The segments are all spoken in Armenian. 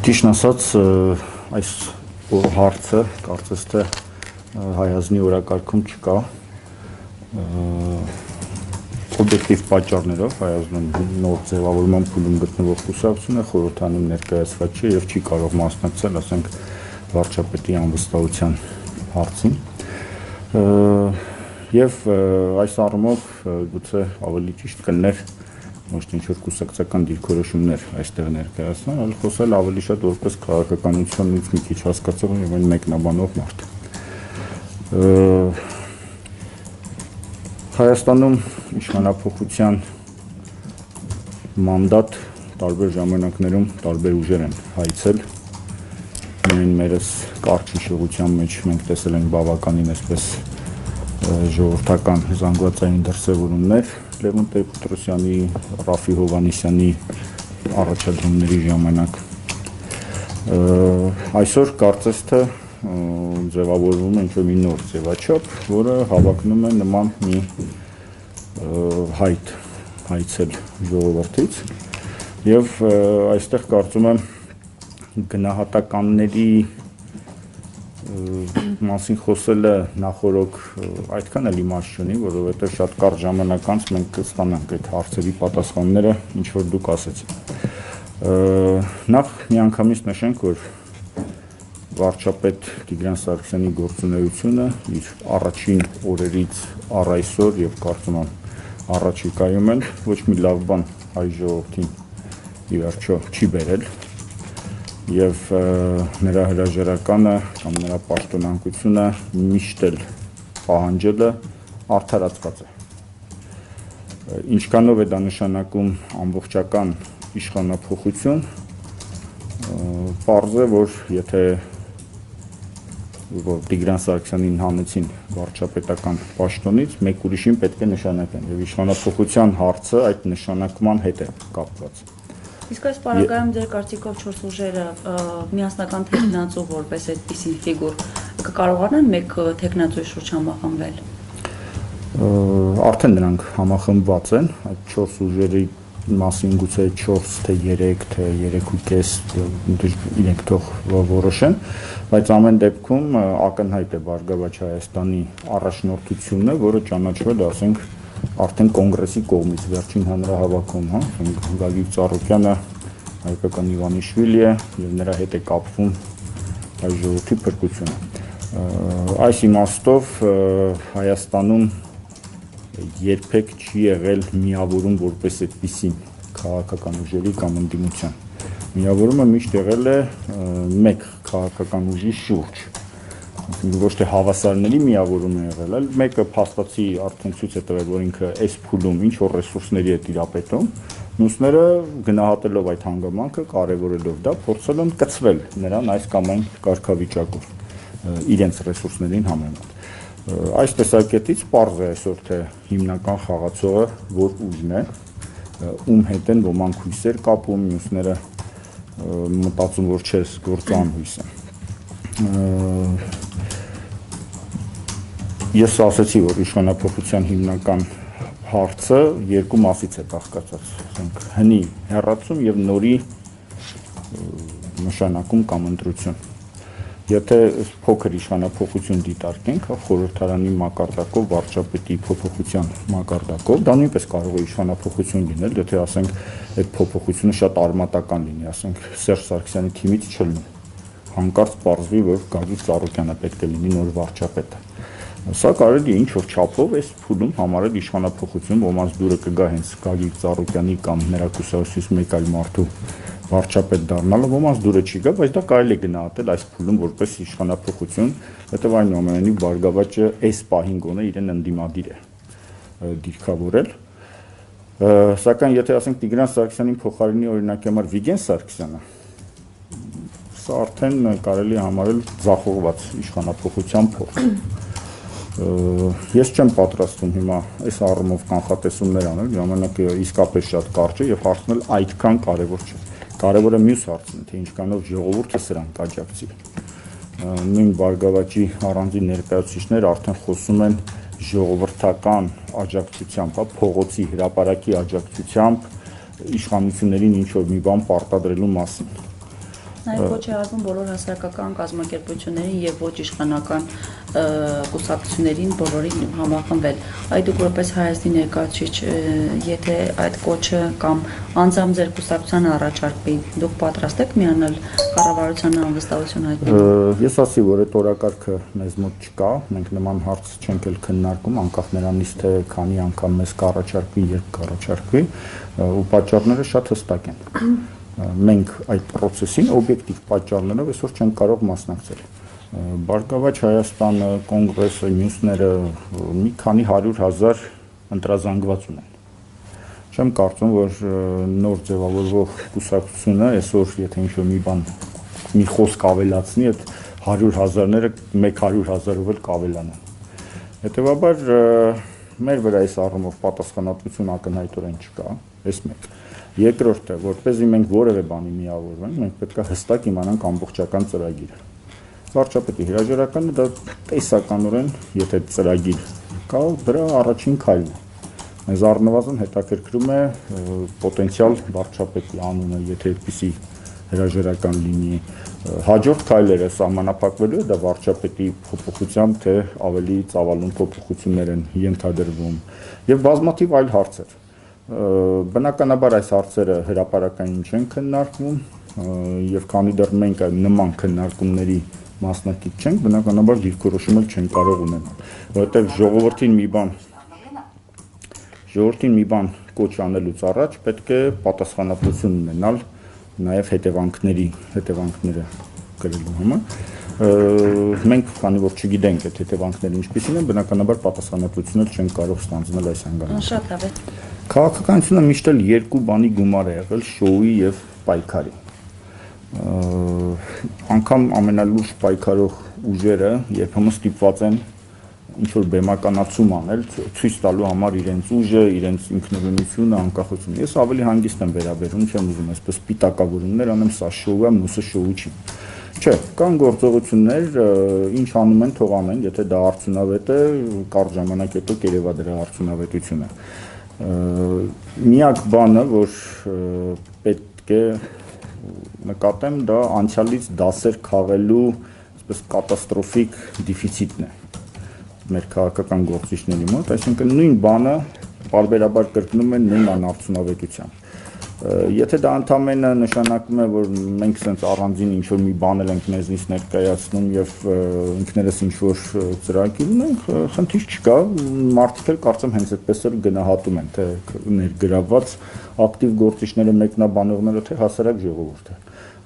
Ճիշտն ասած, այս հարցը կարծես թե հայազնի օրակարգում չկա, օբյեկտիվ պատճառներով հայազնում նոր ձևավորման փուլում գտնվող կուսակցությունը խորհրդանում ներկայացված չէ եւ չի կարող մասնակցել, ասենք, վարչապետի անվստահության հարցին։ Եվ այս առումով գուցե ավելի ճիշտ կլներ ոչ թե ինչ-որ կուսակցական դիրքորոշումներ այստեղ ներկայացնել, այլ խոսել ավելի շատ որպես քաղաքականությունից մի քիչ հասկացող եւ այն մեկնաբանող մարդ։ Հայաստանում իշխանափոխության մանդատ տարբեր ժամանակներում տարբեր ուժեր են հայցել։ Միայն մերս կարճ հիշողության մեջ մենք տեսել ենք բավականին այսպես ժողովրդական զանգվածային դրսևորումներ Լևոն Տեր-Պետրոսյանի, Ռաֆի Հովհաննիսյանի առաջադրումների ժամանակ։ Այսօր կարծես թե ձևավորվում է ինչ-որ մի նոր ձևաչափ, որը հավակնում է նման մի հայցել ժողովրդից եւ այստեղ կարծում եմ գնահատականների մասին խոսելը նախորոք այդքան էլ իմաստ չունի, որովհետև շատ կարճ ժամանակ անց մենք կստանանք այդ հարցերի պատասխանները, ինչ որ դուք ասեցիք։ Նախ միանգամից նշենք, որ վարչապետ Տիգրան Սարգսյանի գործունեությունը իր առաջին օրերից առ այսօր եւ կարծում եմ առաջիկայում էլ ոչ մի լավ բան հայ ժողովրդին ի վերջո չի բերել եւ նրա հրաժարականը կամ նրա պաշտոնանկությունը միշտ էլ պահանջելը արդարացված է։ Ինչքանով է դա նշանակում ամբողջական իշխանափոխություն, պարզ է, որ եթե Տիգրան Սարգսյանին հանեցին վարչապետական պաշտոնից, մեկ ուրիշին պետք է նշանակեն եւ իշխանափոխության հարցը այդ նշանակման հետ է կապված։ Իսկ այս պարագայում ձեր կարծիքով 4 ուժերը միասնական թեկնածու որպես այդպիսի ֆիգուր կկարողանան մեկ թեկնածուի շուրջ համախմբվել։ Արդեն նրանք համախմբված են, այդ 4 ուժերի մասին գուցե 4 թե 3 թե 3.5 իրենք թող որոշեն, բայց ամեն դեպքում ակնհայտ է Բարգավաճ Հայաստանի առաջնորդությունը, որը ճանաչվել է, ասենք, արդեն կոնգրեսի կողմից վերջին հանրահավաքում, Գագիկ Ծառուկյանը հայկական Իվանիշվիլի է եւ նրա հետ է կապվում հայ ժողովրդի փրկությունը։ Այս իմաստով Հայաստանում երբեք չի եղել միավորում որպես այդպիսի քաղաքական ուժերի կամ ընդդիմության։ Միավորումը միշտ եղել է մեկ քաղաքական ուժի շուրջ։ Ոչ թե հավասարների միավորում է եղել, այլ մեկը փաստացի արդեն ցույց է տվել, որ ինքը այս փուլում ինչ որ ռեսուրսների է տիրապետում, մյուսները գնահատելով այդ հանգամանքը, կարևորելով դա, փորձել են կցվել նրան այս կամ այն կարգավիճակով իրենց ռեսուրսներին համեմատ։ Այս տեսակետից պարզ է այսօր թե հիմնական խաղացողը որ ուժն է, ում հետ են ոմանք հույսեր կապում, մյուսները մտածում, որ չես գործան հույս է։ Ես ասացի, որ իշխանափոխության հիմնական հարցը երկու մասից է բաղկացած, ասենք, հնի հեռացում եւ նորի նշանակում կամ ընտրություն։ Եթե փոքր իշխանափոխություն դիտարկենք, խորհրդարանի մակարդակով, վարչապետի փոփոխության մակարդակով, դա նույնպես կարող է իշխանափոխություն լինել, եթե ասենք այդ փոփոխությունը շատ արմատական լինի, ասենք Սերժ Սարգսյանի թիմից չլինի, հանկարծ պարզվի, որ Գագիկ Ծառուկյանը պետք է լինի նոր վարչապետը։ Սա կարելի է ինչ-որ չափով այս փուլում համարել իշխանափոխություն, ոմանց դուրը կգա հենց Գագիկ Ծառուկյանի կամ նրա կուսակցությունից մեկ այլ մարդու վարչապետ դառնալը, ոմանց դուրը չի գա, բայց դա կարելի է գնահատել այս փուլում որպես իշխանափոխություն, հետո այնուամենայնիվ Բարգավաճը այս պահին գոնե իրեն ընդդիմադիր է դիրքավորել։ Սակայն եթե ասենք Տիգրան Սարգսյանին փոխարինի օրինակի համար Վիգեն Սարգսյանը, սա արդեն կարելի է համարել ձախողված իշխանափոխության փորձ։ Ես չեմ պատրաստվում հիմա այս առումով կանխատեսումներ անել, ժամանակը իսկապես շատ կարճ է եւ հարցն էլ այդքան կարեւոր չէ։ Կարևորը մյուս հարցն է, թե ինչքանով ժողովուրդը սրան կաջակցի։ Նույն Բարգավաճի առանձին ներկայացուցիչներ արդեն խոսում են ժողովրդական աջակցությամբ, փողոցի հրապարակի աջակցությամբ իշխանություններին ինչ որ մի բան պարտադրելու մասին։ նաև ոչ է արվում բոլոր հասարակական կազմակերպություններին եւ ոչ իշխանական կուսակցություններին բոլորին համախմբվել։ Այդ դուք որպես Հայաստանի ներկայացուցիչ, եթե այդ կոչը կամ անձամբ ձեր կուսակցությանը առաջարկվի, դուք պատրաստ եք միանալ կառավարությանը անվստահություն հայտնելու։ Ես ասի, որ այդ օրակարգը մեզ մոտ չկա, մենք նման հարց չենք էլ քննարկում, անկախ նրանից թե քանի անգամ մեզ կառաջարկվի, երբ կառաջարկվի, ու պատճառները շատ հստակ են։ Մենք այդ process-ին օբյեկտիվ պատճառներով այսօր չենք կարող մասնակցել։ Բարգավաճ Հայաստանը, կոնգրեսը, մյուսները մի քանի 100,000 ընտրազանգված ունեն։ Չեմ կարծում, որ նոր ձևավորվող կուսակցությունը այսօր եթե ինչ-որ մի բան մի խոսք ավելացնի, այդ 100,000-ները 100,000-ով էլ կավելանան։ Հետևաբար մեր վրա այս առումով պատասխանատվություն ակնհայտորեն չկա, այս մեկ։ Երկրորդը, որպեսզի մենք որևէ բանի միավորվենք, մենք պետք է հստակ իմանանք ամբողջական ծրագիրը։ Վարչապետի հրաժարականը դա տեսականորեն, եթե ծրագիր կա, դրա առաջին քայլն է։ Մեզ առնվազն հետաքրքրում է պոտենցիալ վարչապետի անունը, եթե այդպիսի հրաժարական լինի, հաջորդ քայլերը սահմանափակվելու է դա վարչապետի փոփոխությամբ, թե ավելի ծավալուն փոփոխություններ են ենթադրվում եւ բազմաթիվ այլ հարցեր։ Բնականաբար այս հարցերը հրապարակային չեն քննարկվում եւ քանի դեռ մենք նման քննարկումների մասնակից չենք, բնականաբար դիրքորոշում էլ չեն կարող ունենալ, որովհետեւ ժողովրդին մի բան կոչ անելուց առաջ պետք է պատասխանատվություն ունենալ նաև հետևանքները գրելու համար։ Մենք քանի որ չգիտենք այդ հետևանքները ինչպիսին են, բնականաբար պատասխանատվությունը չենք կարող ստանձնել այս հանգամանքով։ Շատ լավ է։ Քաղաքականությունը միշտ էլ երկու բանի գումար է եղել՝ շոուի եւ պայքարի։ Անկամ ամենալուրջ պայքարող ուժերը երբեմն ստիպված են ինչ-որ բեմականացում անել, ցույց տալու համար իրենց ուժը, իրենց ինքնուրույնությունը, անկախությունը։ Ես ավելի հանգիստ եմ վերաբերում, չեմ ուզում այսպես պիտակավորումներ անեմ, սա շոու է, մյուսը շոու չի։ Չէ, կան գործողություններ, ինչ անում են, թող անեն, եթե դա արդյունավետ է, կարճ ժամանակ հետո կերևա դրա արդյունավետությունը։ Միակ բանը, որ պետք է նկատեմ, դա անցյալից դասեր քաղելու այսպես կատաստրոֆիկ դեֆիցիտն է մեր քաղաքական գործիչների մոտ, այսինքն նույն բանը պարբերաբար կրկնում են նույն անարդյունավետությամբ։ Եթե դա ընդամենը նշանակում է, որ մենք սենց առանձին ինչ-որ մի բան ենք մեզնից ներկայացնում եւ ինքներս ինչ-որ ծրագիր ունենք, խնդիր չկա, մարդիկ էլ կարծեմ հենց այդպես էլ գնահատում են, թե ներգրավված ակտիվ գործիչները, մեկնաբանողները, թե հասարակ ժողովուրդը։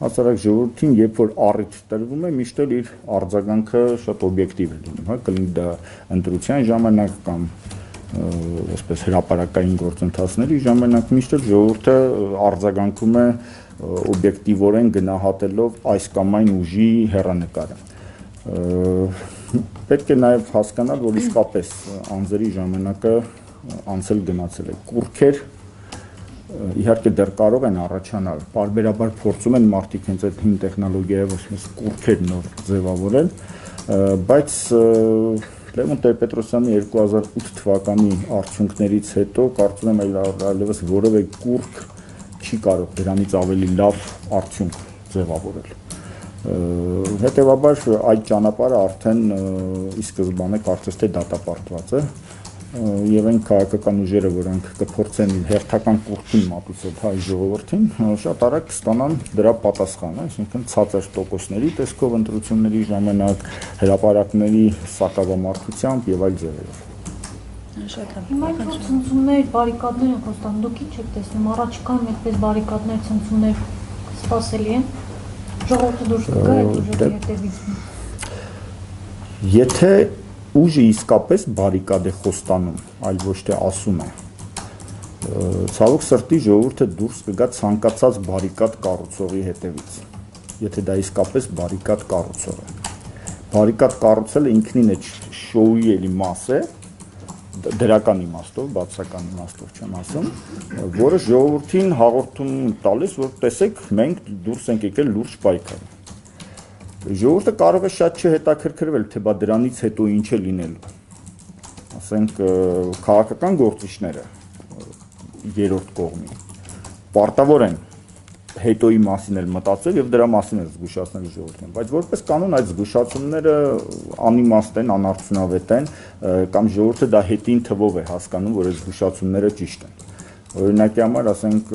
Հասարակ ժողովրդին, երբ որ առիթ տրվում է, միշտ էլ իր արձագանքը շատ օբյեկտիվ է լինում, հա, կլինի դա ընտրության ժամանակ կամ այսպես հրապարակային գործընթացների ժամանակ, միշտ էլ ժողովուրդը արձագանքում է օբյեկտիվորեն գնահատելով այս կամ այն ուժի հեռանկարը։ Պետք է նաև հասկանալ, որ իսկապես անձերի ժամանակը անցել գնացել է, կուռքեր իհարկե դեռ կարող են առաջանալ, պարբերաբար փորձում են մարդիկ հենց այդ հին տեխնոլոգիայով այսպես կուռքեր նոր ձևավորել, բայց Լևոն Տեր-Պետրոսյանի 2008 թվականի արդյունքներից հետո կարծում եմ այլևս որևէ կուռք չի կարող դրանից ավելի լավ արդյունք ձևավորել։ Հետևաբար այդ ճանապարհը արդեն ի սկզբանե կարծես թե դատապարտված է եւ այն քաղաքական ուժերը, որոնք կփորձեն հերթական կուռքին մատուցել հայ ժողովրդին, շատ արագ կստանան դրա պատասխանը, այսինքն ցածր տոկոսների տեսքով ընտրությունների ժամանակ, հրապարակների սակավամարտությամբ եւ այլ ձևերով։ Շատ լավ։ Հիմա այդ ցնցումներ, բարիկադներ են խոստանում, դուք ինչ եք տեսնում, առաջիկայում այդպես բարիկադներ, ցնցումներ սպասելի են։ Ժողովուրդը դուրս կգա այդ ուժերի հետևից։ Եթե ուժը իսկապես բարիկադ է խոստանում, այլ ոչ թե ասում է։ Ցավոք սրտի ժողովուրդը դուրս կգա ցանկացած բարիկադ կառուցողի հետևից, եթե դա իսկապես բարիկադ կառուցող է։ Բարիկադ կառուցելը ինքնին է շոուի էլի մաս է, դրական իմաստով, բացական իմաստով չեմ ասում, որը ժողովրդին հաղորդում տալիս, որ տեսեք, մենք դուրս ենք եկել լուրջ պայքարի։ Ժողովուրդը կարող է շատ չհետաքրքրվել, թե բա դրանից հետո ինչ է լինելու։ Ասենք քաղաքական գործիչները երրորդ կողմի պարտավոր են հետոյի մասին էլ մտածել եւ դրա մասին էլ զգուշացնել ժողովրդին, բայց որպես կանոն այդ զգուշացումները անիմաստ են, անարդյունավետ են, կամ ժողովուրդը դա հետին թվով է հասկանում, որ այդ զգուշացումները ճիշտ են։ Օրինակի համար, ասենք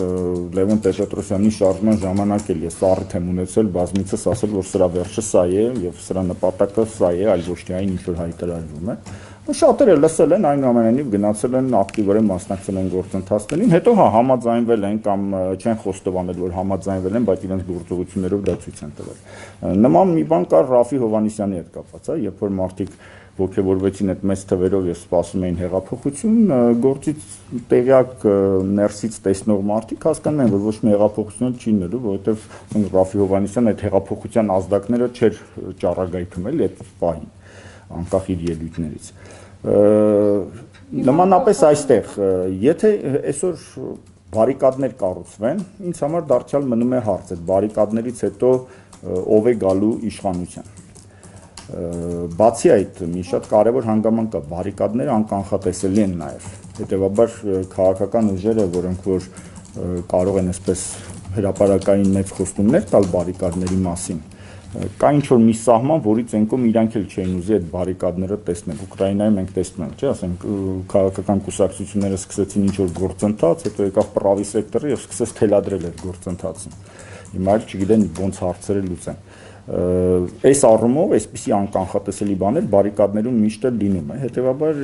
Լևոն Տեր-Պետրոսյանի շարժման ժամանակ էլ ես առիթ եմ ունեցել բազմիցս ասել, որ սրա վերջը սա է եւ սրա նպատակը սա է, այլ ոչ թե այն ինչ որ հայտարարվում է։ Շատերը լսել են, այնուամենայնիվ գնացել են ակտիվորեն մասնակցել են գործընթացներին, հետո համաձայնվել են կամ չեն խոստովանել, որ համաձայնվել են, բայց իրենց գործողություններով դա ցույց են տվել։ Նման մի բան կար Ռաֆի Հովհաննիսյանի հետ կապված, երբ որ մարդիկ ողջևորվեցին այդ մեծ թվերով եւ սպասում էին հեղափոխություն, գործից տեղյակ ներսից տեսնող մարդիկ հասկանում են, որ ոչ մի հեղափոխություն չի լինելու, որովհետեւ Ռաֆի Հովհաննիսյանը այդ հեղափոխության ազդակները չէր ճառագայթում էլ այդ պահին, անկախ իր ելույթներից։ Նմանապես այստեղ, եթե այսօր բարիկադներ կառուցվեն, ինձ համար դարձյալ մնում է հարց, այդ բարիկադներից հետո ով է գալու իշխանության։ Բացի այդ, մի շատ կարևոր հանգամանք կա, բարիկադները անկանխատեսելի են նաև, հետևաբար քաղաքական ուժերը, որոնք որ կարող են այսպես հրապարակային մեծ խոստումներ տալ բարիկադների մասին, կա ինչ-որ մի սահման, որից ենքում իրանք էլ չէին ուզի այդ բարիկադները տեսնել, Ուկրաինայում մենք տեսնում ենք, չէ, ասենք քաղաքական կուսակցությունները սկսեցին ինչ-որ գործընթաց, հետո եկավ պրավի սեկտորը եւ սկսեց թելադրել այդ գործընթացին, հիմա էլ չգիտեն ոնց հարցերը լուծեն, այս առումով այսպիսի անկանխատեսելի բաներ բարիկադներում միշտ էլ լինում է, հետեւաբար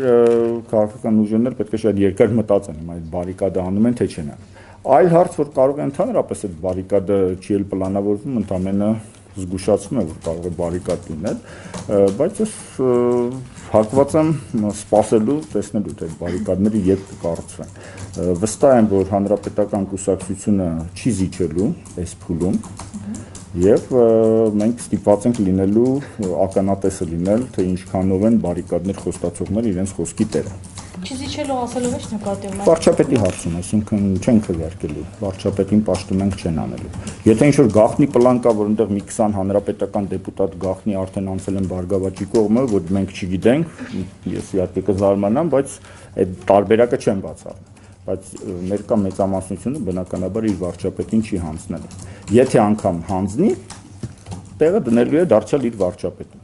քաղաքական ուժերները պետք է շատ երկար մտածեն, հիմա այդ բարիկադը անում են, թե չեն անում, այլ հարց, որ կարող է ընդհանրապես այդ բարիկադը չի էլ պլանավորվում, ընդամենը զգուշացում է, որ կարող է բարիկադ լինել, բայց ես հակված եմ սպասելու, տեսնելու, թե բարիկադները երբ կկառուցվեն։ Վստահ եմ, որ հանրապետական կուսակցությունը չի զիջելու այս փուլում, եւ մենք ստիպված ենք լինելու ականատեսը լինել, թե ինչքանով են բարիկադներ խոստացողները իրենց խոսքի տերը։ Չզիջելով ասելով է նկատի ունեմ։ Վարչապետի հարցում, այսինքն չեն քվեարկելու, վարչապետին պաշտոնենք չեն անելու։ Եթե ինչ-որ գաղտնի պլան կա, որ այնտեղ մի 20 հանրապետական դեպուտատ գաղտնի արդեն անցել են Բարգավաճի կողմը, որ մենք չգիտենք, ես իհարկե կզարմանամ, բայց այդ տարբերակը չեն բացառում։ Բայց ներկա մեծամասնությունը բնականաբար իր վարչապետին չի հանձնել։ Եթե անգամ հանձնի, տեղը դնելու է դարձյալ իր վարչապետին։